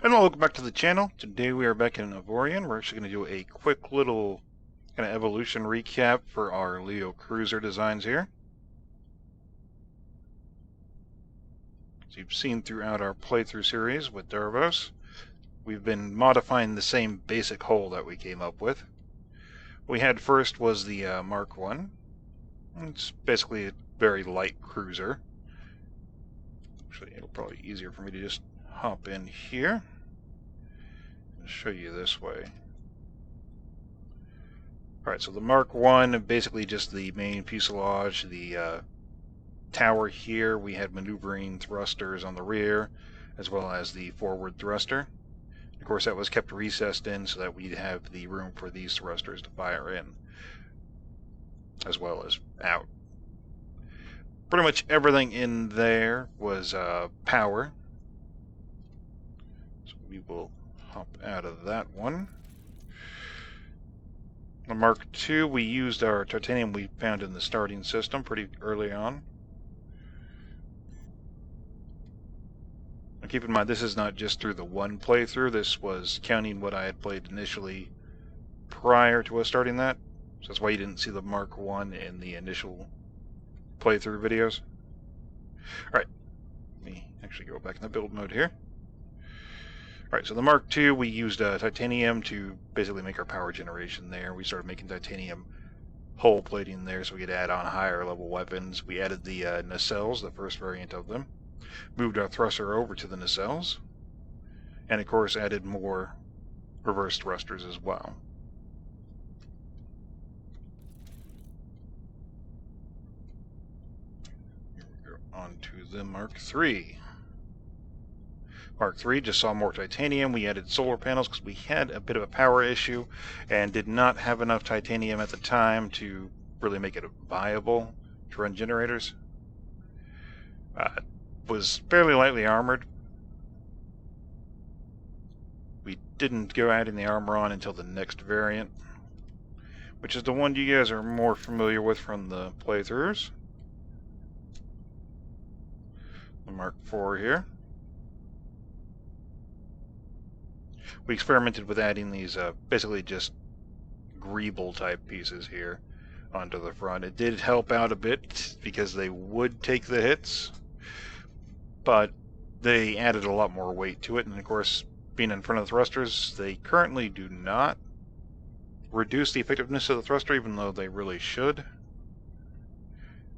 And welcome back to the channel. Today we are back in Avorion. We're actually going to do a quick little kind of evolution recap for our Leo Cruiser designs here. As you've seen throughout our playthrough series with Dervos, we've been modifying the same basic hull that we came up with. What we had first was the Mark 1. It's basically a very light cruiser. Actually, it'll probably be easier for me to just hop in here. Show you this way. Alright, so the Mark 1, basically just the main fuselage, the tower here. We had maneuvering thrusters on the rear, as well as the forward thruster. Of course, that was kept recessed in so that we'd have the room for these thrusters to fire in, as well as out. Pretty much everything in there was power. So we will hop out of that one. The Mark II, we used our titanium we found in the starting system pretty early on. Now keep in mind, this is not just through the one playthrough. This was counting what I had played initially prior to us starting that. So that's why you didn't see the Mark I in the initial playthrough videos. Alright, let me actually go back in the build mode here. Alright, so the Mark II, we used titanium to basically make our power generation there. We started making titanium hull plating there so we could add on higher level weapons. We added the nacelles, the first variant of them. Moved our thruster over to the nacelles. And of course added more reverse thrusters as well. Here we go on to the Mark III. Mark III just saw more titanium. We added solar panels because we had a bit of a power issue and did not have enough titanium at the time to really make it viable to run generators. Was fairly lightly armored. We didn't go adding the armor on until the next variant, which is the one you guys are more familiar with from the playthroughs. The Mark IV here. We experimented with adding these basically just greeble type pieces here onto the front. It did help out a bit because they would take the hits, but they added a lot more weight to it, and of course, being in front of the thrusters, they currently do not reduce the effectiveness of the thruster, even though they really should.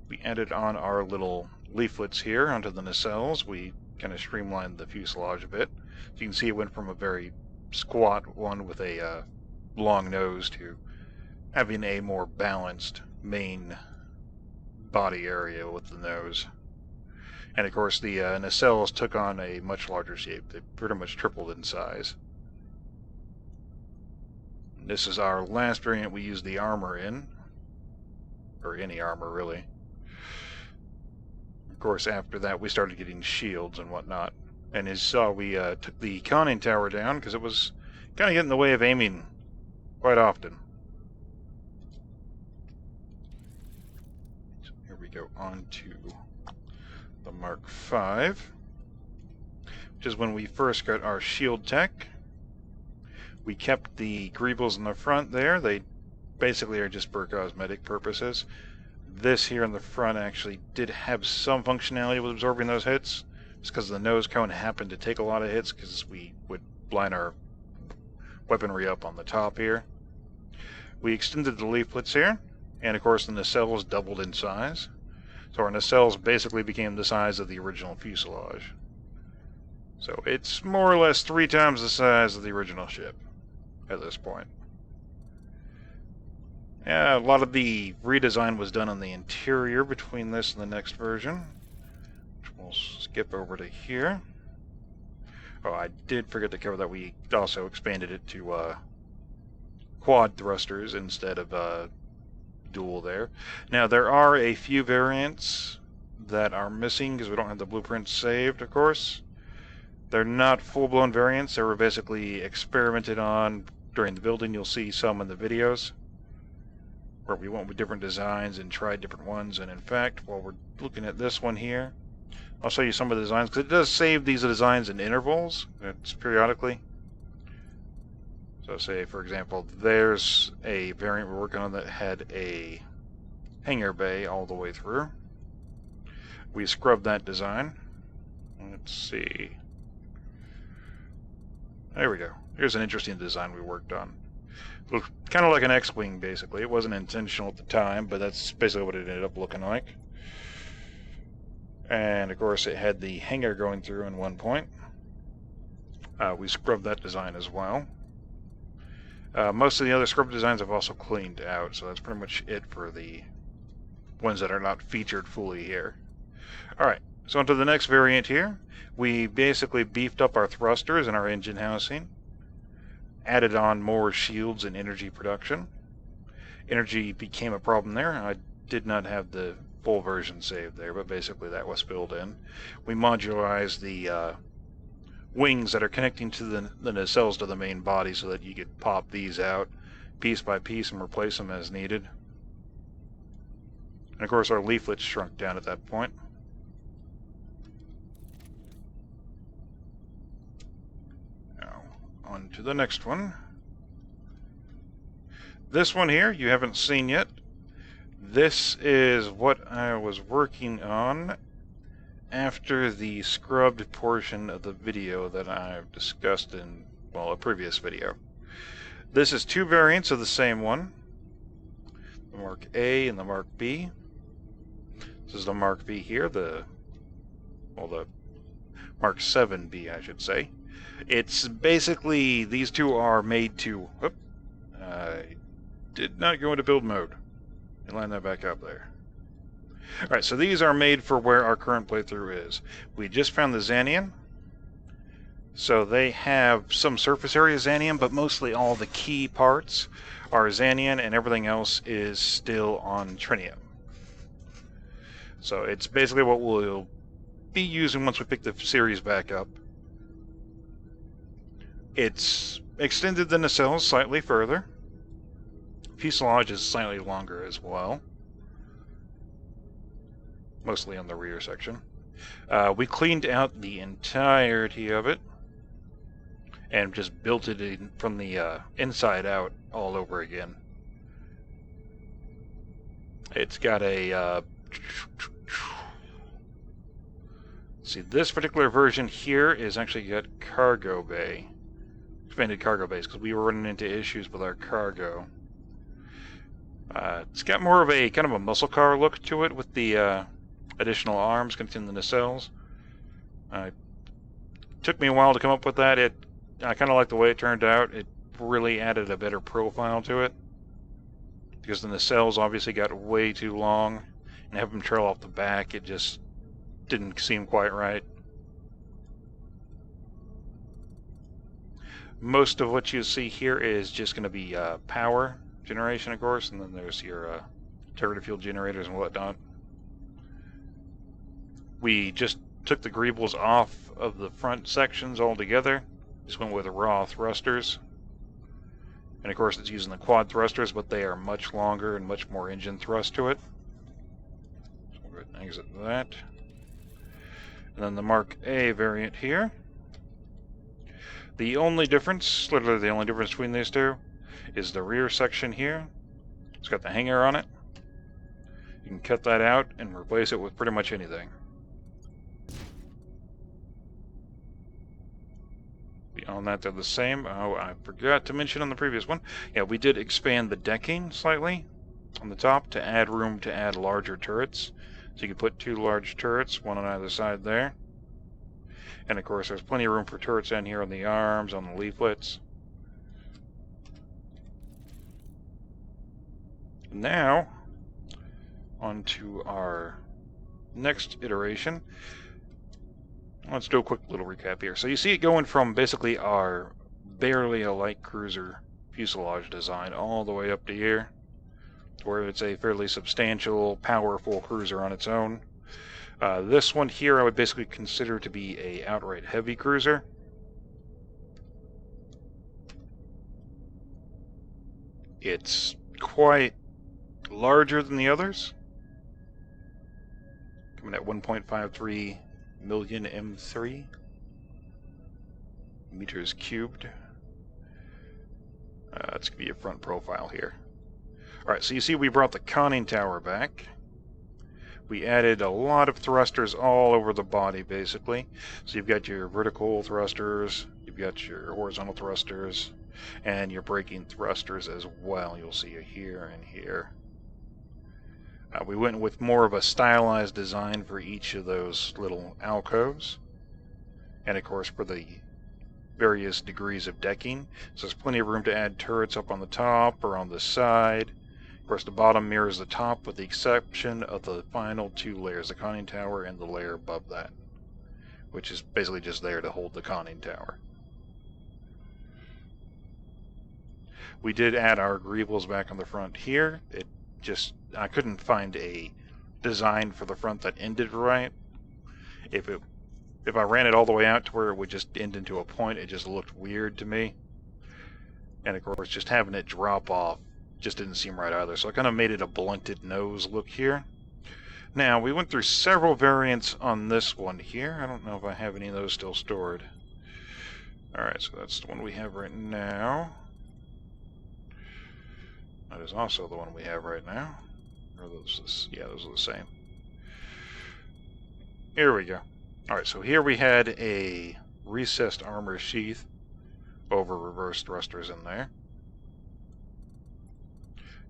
We added on our little leaflets here onto the nacelles. We kind of streamlined the fuselage a bit. So you can see it went from a very squat one with a long nose to having a more balanced main body area with the nose. And of course the nacelles took on a much larger shape. They pretty much tripled in size. And this is our last variant we used the armor in, or any armor really. Of course after that we started getting shields and whatnot. And as you saw, we took the conning tower down because it was kind of getting in the way of aiming quite often. So here we go on to the Mark V, which is when we first got our shield tech. We kept the greebles in the front there. They basically are just for cosmetic purposes. This here in the front actually did have some functionality with absorbing those hits. It's because the nose cone happened to take a lot of hits because we would line our weaponry up on the top here. We extended the leaflets here, and of course the nacelles doubled in size. So our nacelles basically became the size of the original fuselage. So it's more or less 3 times the size of the original ship at this point. Yeah, a lot of the redesign was done on the interior between this and the next version. We'll skip over to here. Oh, I did forget to cover that we also expanded it to quad thrusters instead of dual there. Now, there are a few variants that are missing because we don't have the blueprints saved, of course. They're not full-blown variants. They were basically experimented on during the building. You'll see some in the videos where we went with different designs and tried different ones. And in fact, while we're looking at this one here, I'll show you some of the designs, because it does save these designs in intervals. It's periodically. So say, for example, there's a variant we're working on that had a hangar bay all the way through. We scrubbed that design. Let's see. There we go. Here's an interesting design we worked on. Looked kind of like an X-Wing, basically. It wasn't intentional at the time, but that's basically what it ended up looking like. And, of course, it had the hangar going through in one point. We scrubbed that design as well. Most of the other scrub designs I've also cleaned out, so that's pretty much it for the ones that are not featured fully here. Alright, so on to the next variant here. We basically beefed up our thrusters and our engine housing, added on more shields and energy production. Energy became a problem there. I did not have the full version saved there, but basically that was filled in. We modularized the wings that are connecting to the nacelles to the main body so that you could pop these out piece by piece and replace them as needed. And of course our leaflets shrunk down at that point. Now, on to the next one. This one here you haven't seen yet. This is what I was working on after the scrubbed portion of the video that I've discussed in, well, a previous video. This is two variants of the same one, the Mark A and the Mark B. This is the Mark V here, the Mark 7B, I should say. It's basically, these two are made to, I did not go into build mode. And line that back up there. Alright, so these are made for where our current playthrough is. We just found the Xanian. So they have some surface area Xanian, but mostly all the key parts are Xanian and everything else is still on Trinium. So it's basically what we'll be using once we pick the series back up. It's extended the nacelles slightly further. Fuselage is slightly longer as well, mostly on the rear section. We cleaned out the entirety of it and just built it in from the inside out all over again. It's got a see, this particular version here is actually got cargo bay, expanded cargo bays, because we were running into issues with our cargo. It's got more of a kind of a muscle car look to it with the additional arms connecting the nacelles. It took me a while to come up with that. I kind of like the way it turned out. It really added a better profile to it, because the nacelles obviously got way too long, and have them trail off the back, it just didn't seem quite right. Most of what you see here is just going to be power generation, of course, and then there's your turret fuel generators and whatnot. We just took the greebles off of the front sections altogether. Just went with raw thrusters. And of course it's using the quad thrusters, but they are much longer and much more engine thrust to it. So we'll go ahead and exit that. And then the Mark A variant here. The only difference, literally the only difference between these two, is the rear section here. It's got the hanger on it. You can cut that out and replace it with pretty much anything. Beyond that, they're the same. Oh, I forgot to mention on the previous one. Yeah, we did expand the decking slightly on the top to add room to add larger turrets. So you can put two large turrets, one on either side there. And of course, there's plenty of room for turrets down here on the arms, on the leaflets. Now, on to our next iteration. Let's do a quick little recap here. So you see it going from basically our barely a light cruiser fuselage design all the way up to here, where it's a fairly substantial, powerful cruiser on its own. This one here I would basically consider to be a outright heavy cruiser. It's quite larger than the others, Coming at 1.53 million M3 meters cubed. It's going to be a front profile here. Alright, so you see we brought the conning tower back. We added a lot of thrusters all over the body, basically. So you've got your vertical thrusters, you've got your horizontal thrusters, and your braking thrusters as well. You'll see it here and here. We went with more of a stylized design for each of those little alcoves. And of course for the various degrees of decking. So there's plenty of room to add turrets up on the top or on the side. Of course the bottom mirrors the top with the exception of the final two layers, the conning tower and the layer above that, which is basically just there to hold the conning tower. We did add our greebles back on the front here. I couldn't find a design for the front that ended right. If I ran it all the way out to where it would just end into a point, it just looked weird to me. And of course, just having it drop off just didn't seem right either. So I kind of made it a blunted nose look here. Now, we went through several variants on this one here. I don't know if I have any of those still stored. Alright, so that's the one we have right now. That is also the one we have right now. Or those are the same. Here we go. Alright, so here we had a recessed armor sheath over reverse thrusters in there.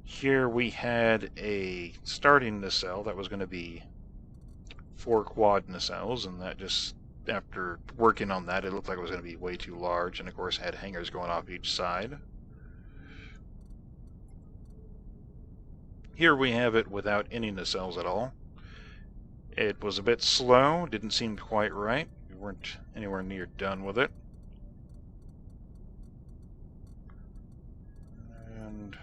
Here we had a starting nacelle that was going to be 4 quad nacelles, and that just, after working on that, it looked like it was going to be way too large, and of course had hangers going off each side. Here we have it without any nacelles at all. It was a bit slow, didn't seem quite right. We weren't anywhere near done with it. And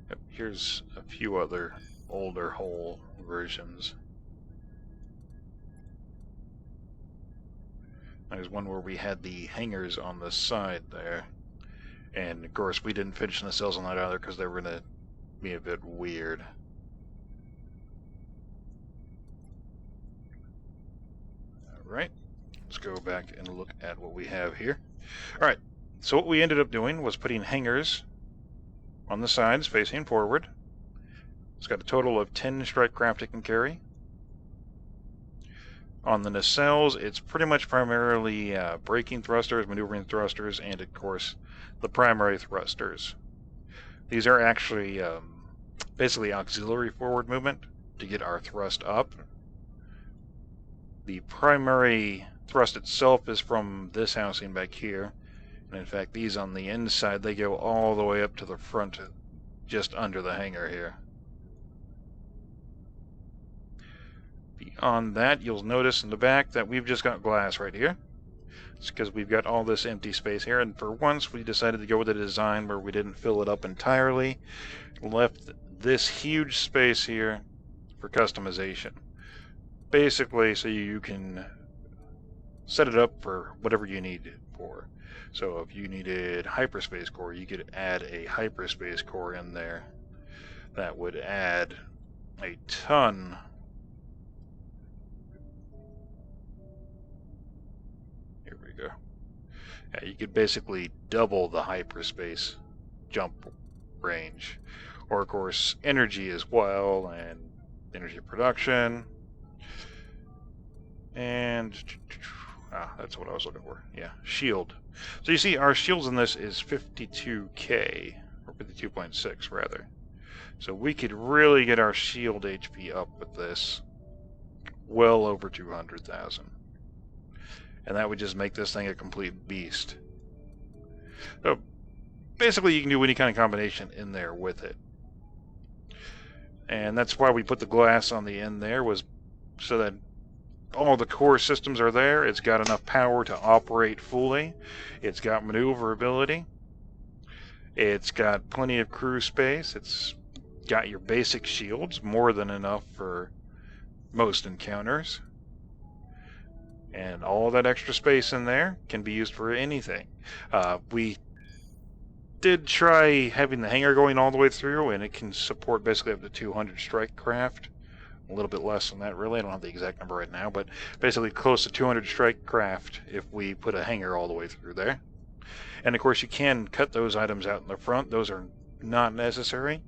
yep, here's a few other older hull versions. There's one where we had the hangers on the side there. And of course we didn't finish the nacelles on that either because they were going to be a bit weird. Alright, let's go back and look at what we have here. Alright, so what we ended up doing was putting hangers on the sides facing forward. It's got a total of 10 strike craft it can carry. On the nacelles, it's pretty much primarily braking thrusters, maneuvering thrusters, and of course the primary thrusters. These are actually basically auxiliary forward movement to get our thrust up. The primary thrust itself is from this housing back here, and in fact these on the inside, they go all the way up to the front, just under the hangar here. Beyond that, you'll notice in the back that we've just got glass right here. It's because we've got all this empty space here, and for once we decided to go with a design where we didn't fill it up entirely. Left this huge space here for customization. Basically, so you can set it up for whatever you need it for. So if you needed hyperspace core, you could add a hyperspace core in there. That would add a ton. Here we go. Yeah, you could basically double the hyperspace jump range. Or of course, energy as well, and energy production. And that's what I was looking for. Yeah, shield. So you see our shields in this is 52k, or 52.6 rather. So we could really get our shield HP up with this well over 200,000. And that would just make this thing a complete beast. So basically you can do any kind of combination in there with it. And that's why we put the glass on the end there, was so that all the core systems are there. It's got enough power to operate fully. It's got maneuverability. It's got plenty of crew space. It's got your basic shields, more than enough for most encounters. And all that extra space in there can be used for anything. We did try having the hangar going all the way through, and it can support basically up to 200 strike craft a little bit less than that, really. I don't have the exact number right now, but basically close to 200 strike craft if we put a hanger all the way through there. And of course, you can cut those items out in the front. Those are not necessary.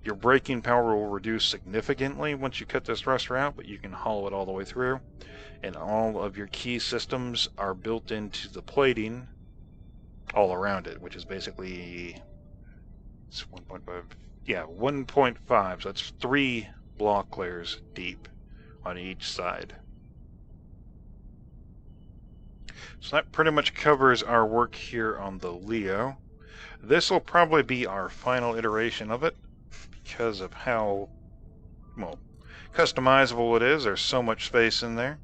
Your braking power will reduce significantly once you cut this thruster out, but you can hollow it all the way through. And all of your key systems are built into the plating all around it, which is basically, it's 1.5. Yeah, 1.5. So that's 3 block layers deep on each side. So that pretty much covers our work here on the Leo. This will probably be our final iteration of it because of how, well, customizable it is. There's so much space in there.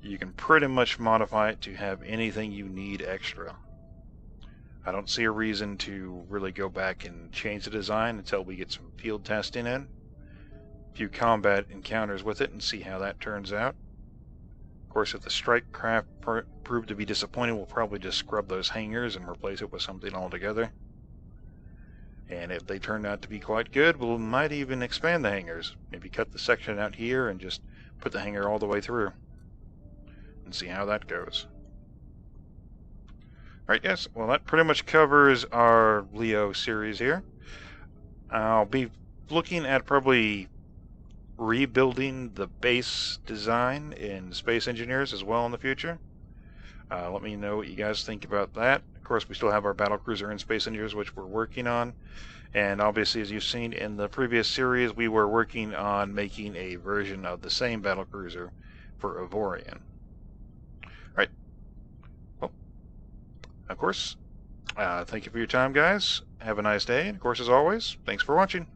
You can pretty much modify it to have anything you need extra. I don't see a reason to really go back and change the design until we get some field testing in, a few combat encounters with it, and see how that turns out. Of course, if the strike craft proved to be disappointing, we'll probably just scrub those hangers and replace it with something altogether. And if they turn out to be quite good, we might even expand the hangers. Maybe cut the section out here and just put the hanger all the way through. And see how that goes. Alright guys, well that pretty much covers our Leo series here. I'll be looking at probably rebuilding the base design in Space Engineers as well in the future. Let me know what you guys think about that. Of course, we still have our battlecruiser in Space Engineers, which we're working on. And obviously, as you've seen in the previous series, we were working on making a version of the same battlecruiser for Avorion. Alright. Well, of course, thank you for your time, guys. Have a nice day. And of course, as always, thanks for watching.